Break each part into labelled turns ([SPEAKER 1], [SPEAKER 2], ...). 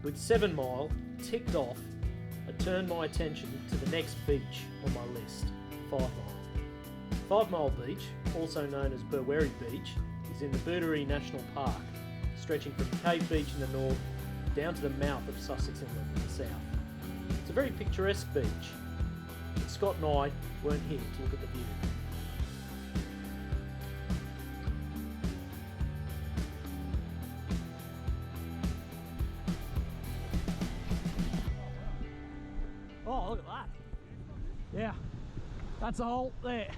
[SPEAKER 1] With 7 Mile ticked off, I turned my attention to the next beach on my list, 5 Mile. 5 Mile Beach, also known as Bherwerre Beach, is in the Bherwerre National Park, stretching from Cave Beach in the north down to the mouth of Sussex Inlet in the south. It's a very picturesque beach, but Scott and I weren't here to look at the view.
[SPEAKER 2] Oh, look at that. Yeah, that's a hole there.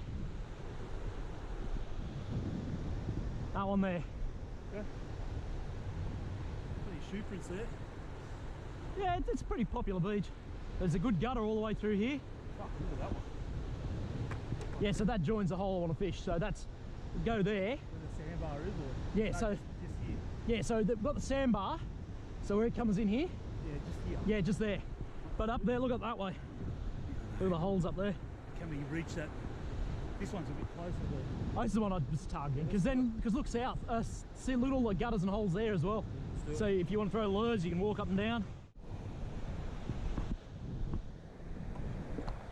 [SPEAKER 2] That one there.
[SPEAKER 3] Yeah. Pretty shoe prints there.
[SPEAKER 2] Yeah, it's a pretty popular beach. There's a good gutter all the way through here.
[SPEAKER 3] Fuck, look at that one.
[SPEAKER 2] Yeah, so that joins the hole I want to fish. So that's, go there.
[SPEAKER 3] Where the sandbar is, or?
[SPEAKER 2] Yeah,
[SPEAKER 3] No,
[SPEAKER 2] so.
[SPEAKER 3] just here.
[SPEAKER 2] Yeah, so we've got the sandbar. So where it comes in here.
[SPEAKER 3] Yeah, just here.
[SPEAKER 2] Yeah, just there. But up there, look at that way. Look at the holes up there.
[SPEAKER 3] Can we reach that? This one's a bit closer to...
[SPEAKER 2] Oh, this is the one I was targeting. Because look south. See, look at all the gutters and holes there as well. So if you want to throw lures, you can walk up and down.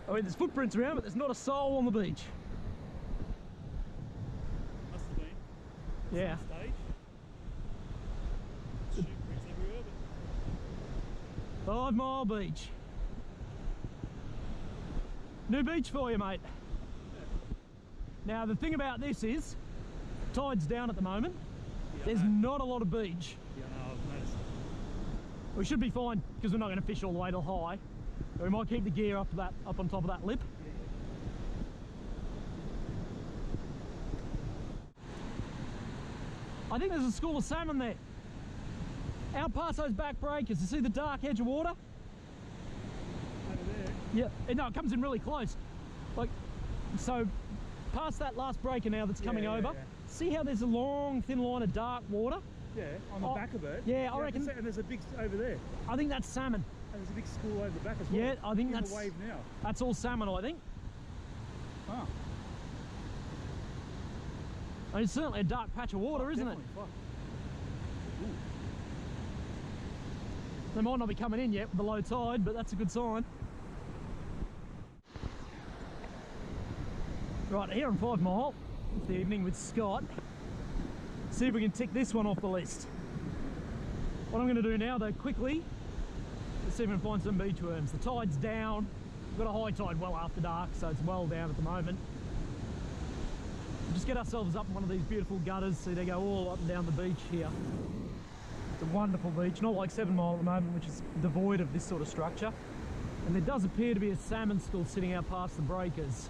[SPEAKER 2] I mean, there's footprints around, but there's not a soul on the beach.
[SPEAKER 3] Must have been.
[SPEAKER 2] Yeah.
[SPEAKER 3] Some stage. Shoe prints everywhere, but...
[SPEAKER 2] 5 Mile Beach. New beach for you, mate.
[SPEAKER 3] Yeah.
[SPEAKER 2] Now, the thing about this is, tide's down at the moment.
[SPEAKER 3] Yeah,
[SPEAKER 2] There's not a lot of beach.
[SPEAKER 3] Yeah, no, I've noticed.
[SPEAKER 2] We should be fine, because we're not going to fish all the way till high. We might keep the gear up on top of that lip. I think there's a school of salmon there. Out past those back breakers, you see the dark edge of water?
[SPEAKER 3] Over there.
[SPEAKER 2] Yeah, no, it comes in really close. Like, so past that last breaker now that's coming over, see how there's a long thin line of dark water?
[SPEAKER 3] Yeah, on the back of it.
[SPEAKER 2] Yeah, I reckon.
[SPEAKER 3] And there's a big over there.
[SPEAKER 2] I think that's salmon.
[SPEAKER 3] And there's a big school over the back as well.
[SPEAKER 2] Yeah, I think
[SPEAKER 3] in
[SPEAKER 2] that's
[SPEAKER 3] the wave now.
[SPEAKER 2] That's all salmon, I think.
[SPEAKER 3] Huh.
[SPEAKER 2] And it's certainly a dark patch of water, isn't it?
[SPEAKER 3] Fuck.
[SPEAKER 2] They might not be coming in yet with the low tide, but that's a good sign. Right, here on 5 Mile this evening with Scott. See if we can tick this one off the list. What I'm going to do now, though, quickly, is see if we can find some beach worms. The tide's down. We've got a high tide well after dark, so it's well down at the moment. We'll just get ourselves up in one of these beautiful gutters. See, they go all up and down the beach here. It's a wonderful beach, not like 7 Mile at the moment, which is devoid of this sort of structure. And there does appear to be a salmon still sitting out past the breakers.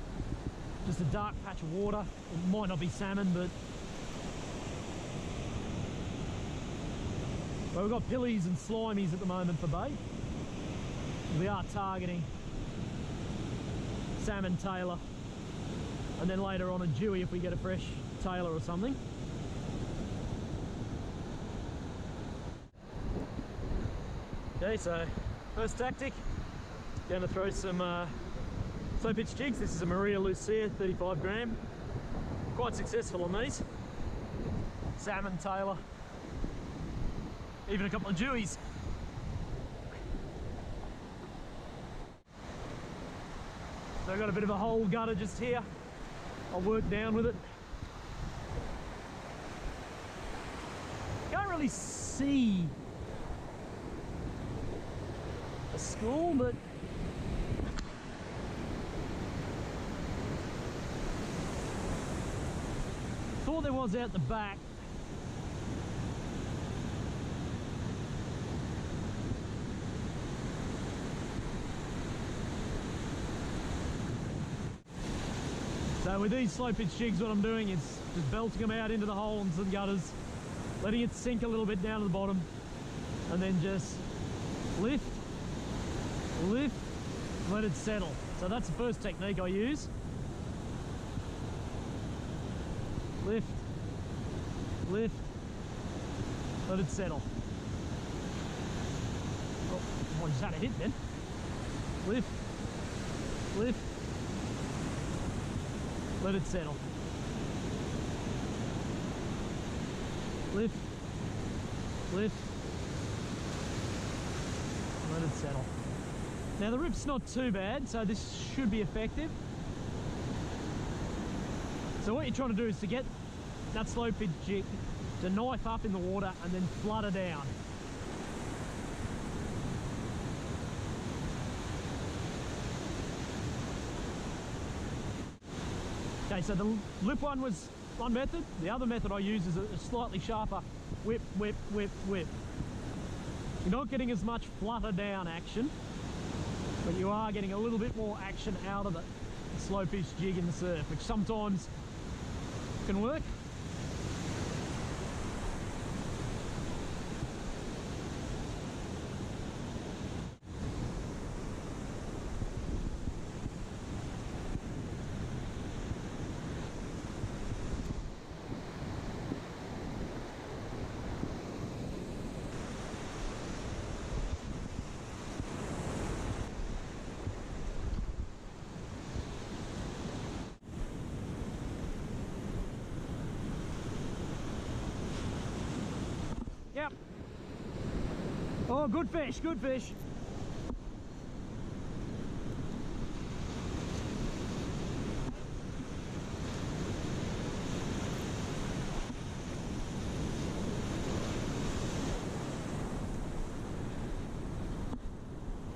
[SPEAKER 2] Just a dark patch of water. It might not be salmon, but... Well, we've got pillies and slimies at the moment for bait. We are targeting Salmon Tailor, and then later on a Dewy if we get a fresh Tailor or something. Okay, so first tactic, going to throw some slow pitch jigs. This is a Maria Lucia 35 gram. Quite successful on these. Salmon Tailor, even a couple of Dewies. So I've got a bit of a hole gutter just here. I'll work down with it. Can't really see a school, but thought there was out the back. So with these slow pitch jigs, what I'm doing is just belting them out into the holes and gutters, letting it sink a little bit down to the bottom, and then just lift, lift, let it settle. So that's the first technique I use. Lift, lift, let it settle. Oh, I just had a hit then. Lift, lift, let it settle. Lift, lift, let it settle. Now the rip's not too bad, so this should be effective. So what you're trying to do is to get that slow pitch jig to knife up in the water and then flutter down. Okay, so the lip one was one method. The other method I use is a slightly sharper whip, whip, whip, whip. You're not getting as much flutter down action, but you are getting a little bit more action out of the slow pitch jig in the surf, which sometimes can work. Yep. Oh, good fish, good fish.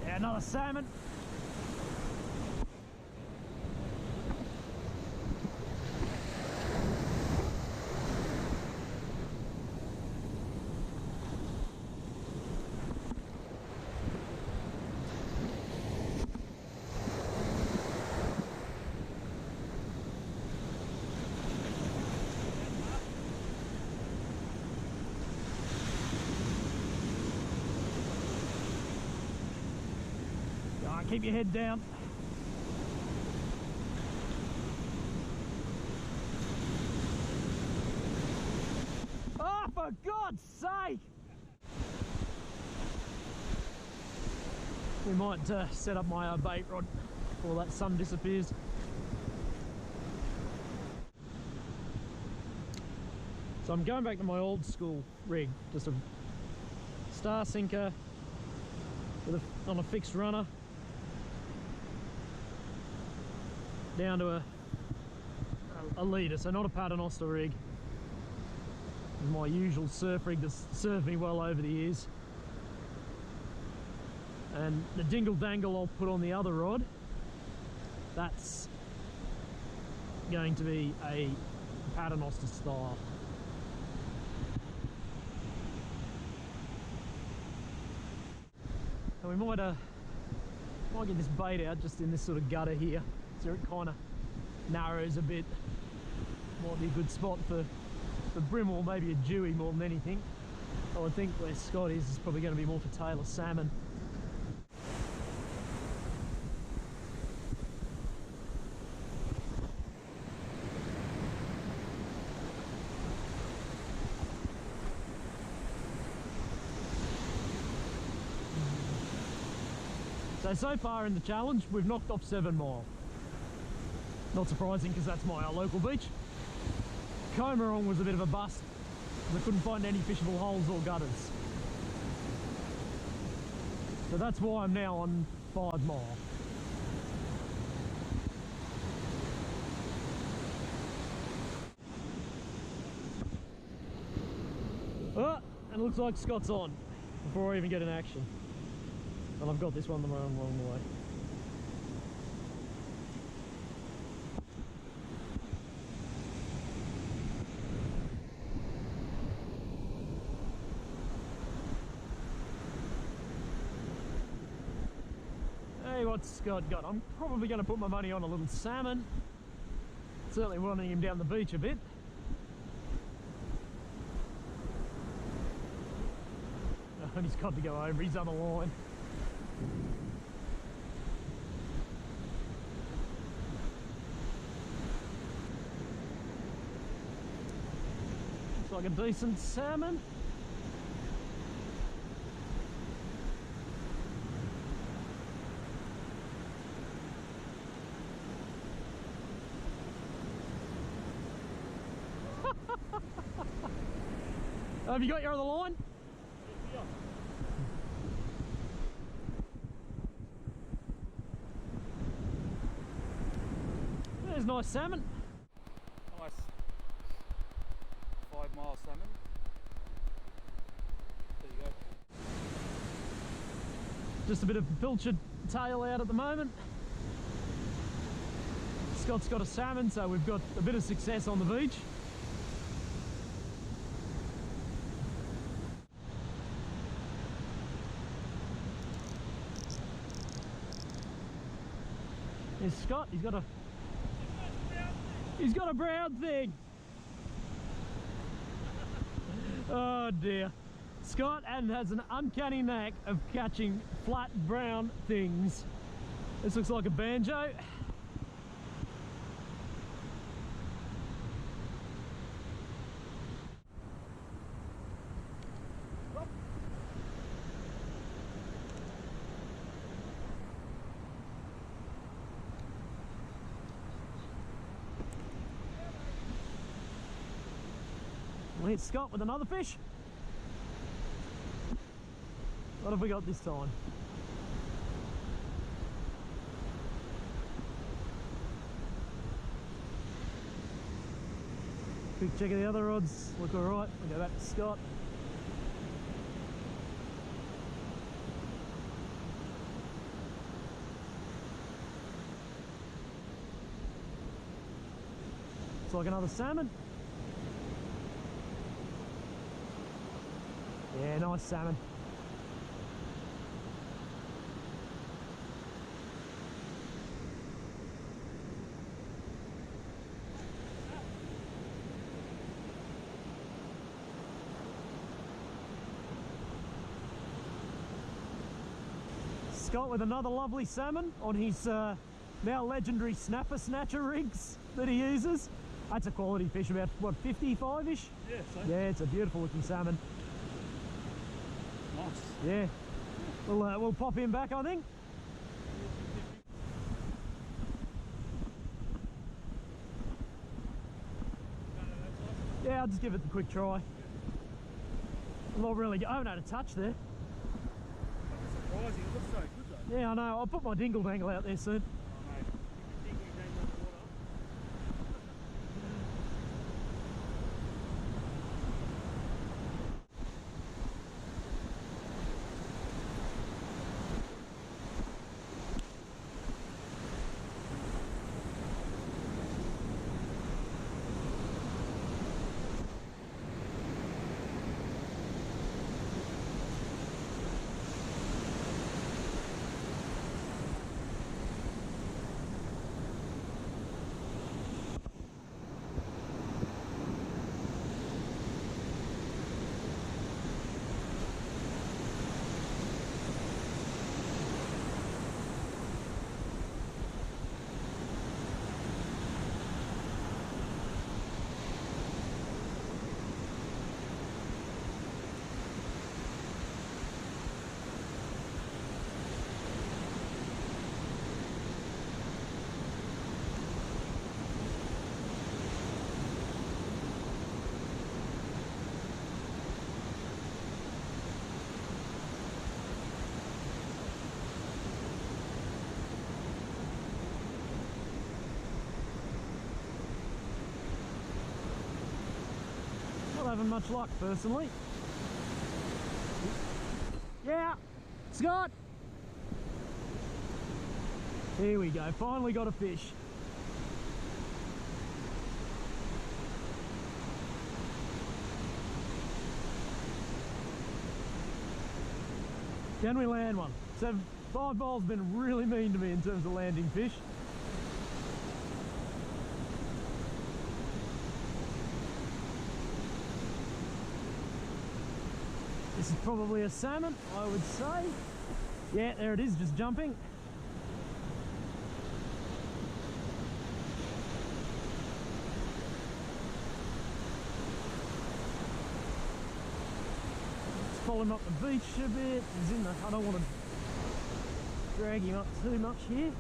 [SPEAKER 2] Yeah, another salmon. Keep your head down. Oh, for God's sake! We might set up my bait rod before that sun disappears. So I'm going back to my old school rig, just a star sinker with on a fixed runner. Down to a leader, so not a paternoster rig. My usual surf rig that's served me well over the years. And the dingle dangle I'll put on the other rod, that's going to be a paternoster style. And we might get this bait out just in this sort of gutter here. So it kind of narrows a bit. Might be a good spot for brim or maybe a Jewy more than anything. I would think where Scott is probably going to be more for tailor salmon. So far in the challenge, we've knocked off 7 mile. Not surprising because that's my local beach. Comerong was a bit of a bust. I couldn't find any fishable holes or gutters. So that's why I'm now on 5 mile. Oh, and it looks like Scott's on before I even get in action. And I've got this one the wrong way. Hey, what's Scott got? I'm probably going to put my money on a little salmon. Certainly wanting him down the beach a bit. Oh, and he's got to go over, he's on the line. Looks like a decent salmon. Have you got your other line? nice salmon.
[SPEAKER 3] Nice 5 mile salmon. There you go.
[SPEAKER 2] Just a bit of pilchard tail out at the moment. Scott's got a salmon, so we've got a bit of success on the beach. Here's Scott, he's got a brown thing. Oh dear. Scott has an uncanny knack of catching flat brown things. This looks like a banjo. Well, here's Scott with another fish. What have we got this time? Quick check of the other rods, look alright. We'll go back to Scott. Looks like another salmon. Yeah, nice salmon. Scott with another lovely salmon on his now legendary snapper snatcher rigs that he uses. That's a quality fish, about what, 55-ish?
[SPEAKER 3] Yeah, so.
[SPEAKER 2] Yeah, it's a beautiful looking salmon.
[SPEAKER 3] Nice.
[SPEAKER 2] Yeah, we'll pop him back, I think. Yeah, I'll just give it a quick try. I'm not really, I haven't had a touch there.
[SPEAKER 3] That's surprising, it looks so good though.
[SPEAKER 2] Yeah, I know, I'll put my dingle dangle out there soon.
[SPEAKER 3] Oh mate, you can think you dangle in the water.
[SPEAKER 2] Not having much luck personally. Yeah, Scott! Here we go, finally got a fish. Can we land one? So 5 mile's been really mean to me in terms of landing fish. This is probably a salmon, I would say. Yeah, there it is, just jumping. Let's follow him up the beach a bit. He's in the, I don't want to drag him up too much here.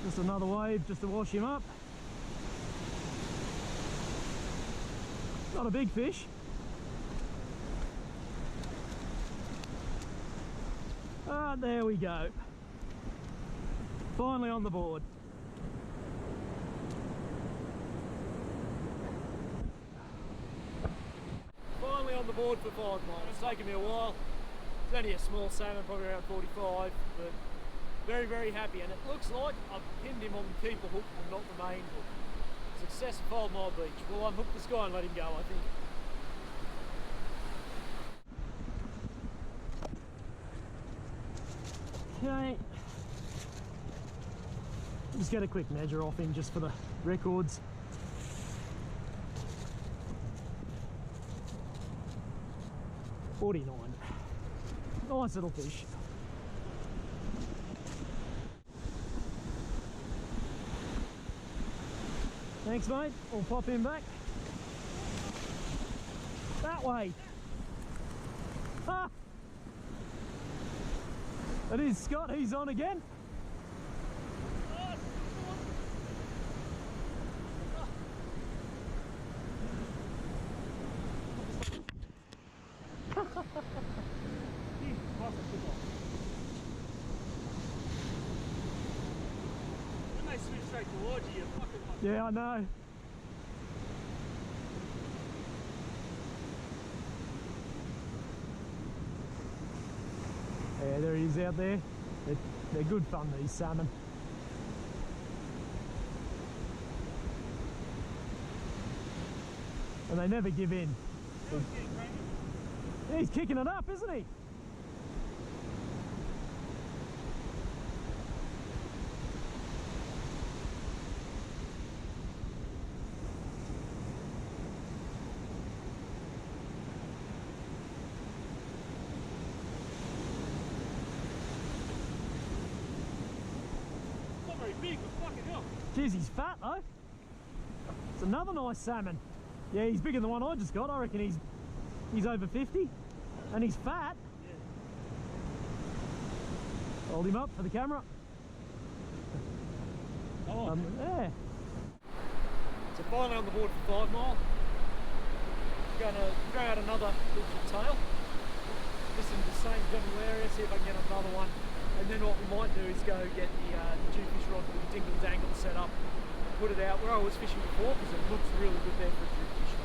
[SPEAKER 2] Just another wave just to wash him up. Not a big fish. Ah, there we go. Finally on the board.
[SPEAKER 1] Finally on the board for 5 mile. It's taken me a while. It's only a small salmon, probably around 45, but very, very happy. And it looks like I've pinned him on the keeper hook and not the main hook. Success at 5 Mile Beach. We'll unhook this guy and let him go, I think.
[SPEAKER 2] Okay. Just get a quick measure off him just for the records. $49. Nice little fish. Thanks, mate. We'll pop him back. That way. Ah! It is Scott. He's on again.
[SPEAKER 3] When they swim straight towards you, you're fucking like...
[SPEAKER 2] Yeah, I know. Yeah, there he is out there. They're good fun, these salmon. And they never give in. He's kicking it up, isn't he?
[SPEAKER 3] Not very big, but fucking hell.
[SPEAKER 2] Jeez, he's fat though. It's another nice salmon. Yeah, he's bigger than the one I just got. I reckon he's over 50 and he's fat.
[SPEAKER 3] Yeah.
[SPEAKER 2] Hold him up for the camera.
[SPEAKER 3] Oh,
[SPEAKER 2] Yeah.
[SPEAKER 1] So finally on the board for 5 Mile. Going to throw out another little tail. Just in the same general area, see if I can get another one. And then what we might do is go get the Jewfish rod with the dingle dangle set up, put it out where I was fishing before because it looks really good there for a Jewfish.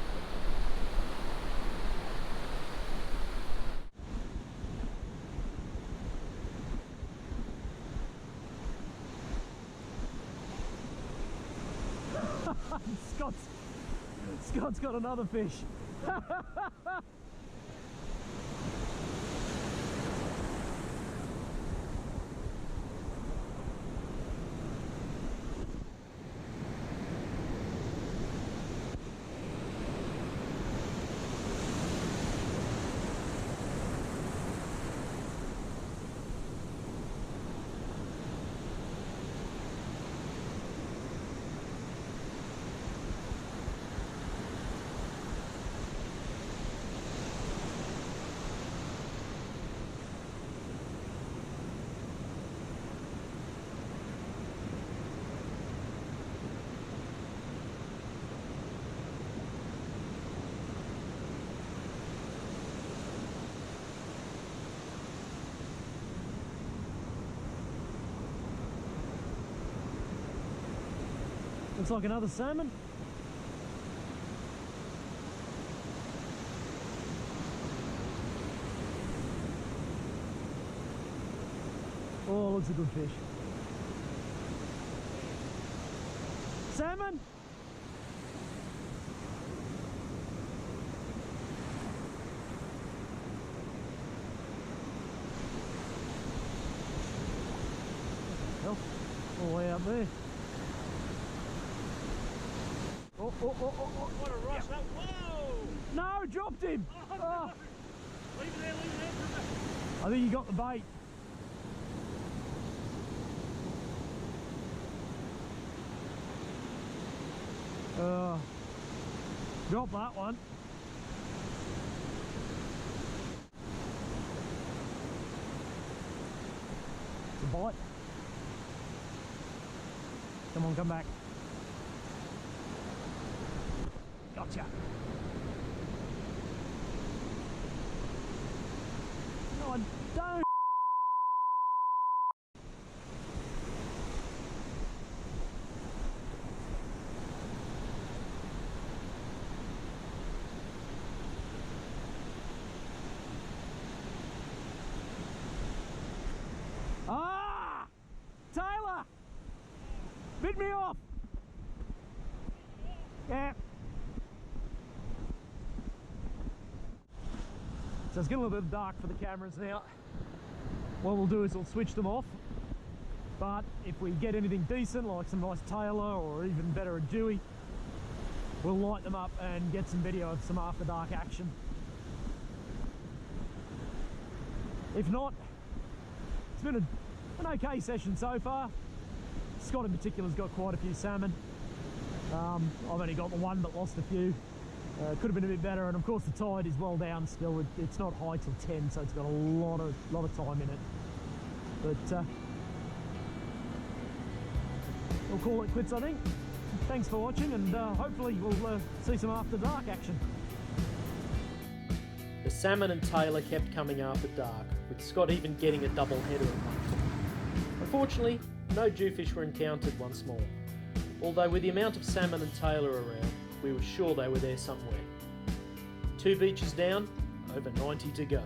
[SPEAKER 2] Scott's got another fish. Looks like another salmon. Oh, looks a good fish. Salmon! Well, all the way out there. Oh, oh, oh, oh, oh.
[SPEAKER 3] what a rush that... Whoa!
[SPEAKER 2] No, dropped him!
[SPEAKER 3] Oh,
[SPEAKER 2] Oh.
[SPEAKER 3] Leave it there, leave it there.
[SPEAKER 2] I think he got the bait. Drop that one. It's a bite. Come on, come back. Gotcha. No, I don't. Bit me off! Yeah. So it's getting a little bit dark for the cameras now. What we'll do is we'll switch them off. But if we get anything decent, like some nice Tailor or even better a Jewy, we'll light them up and get some video of some after dark action. If not, it's been an okay session so far. Scott in particular's got quite a few salmon. I've only got the one but lost a few. Could have been a bit better, and of course the tide is well down still. It's not high till 10, so it's got a lot of time in it. But we'll call it quits, I think. Thanks for watching, and hopefully we'll see some after dark action.
[SPEAKER 1] The Salmon and Tailor kept coming after dark, with Scott even getting a double header at one time. Unfortunately, no Jewfish were encountered once more, although with the amount of Salmon and Tailor around, we were sure they were there somewhere. 2 beaches down, over 90 to go.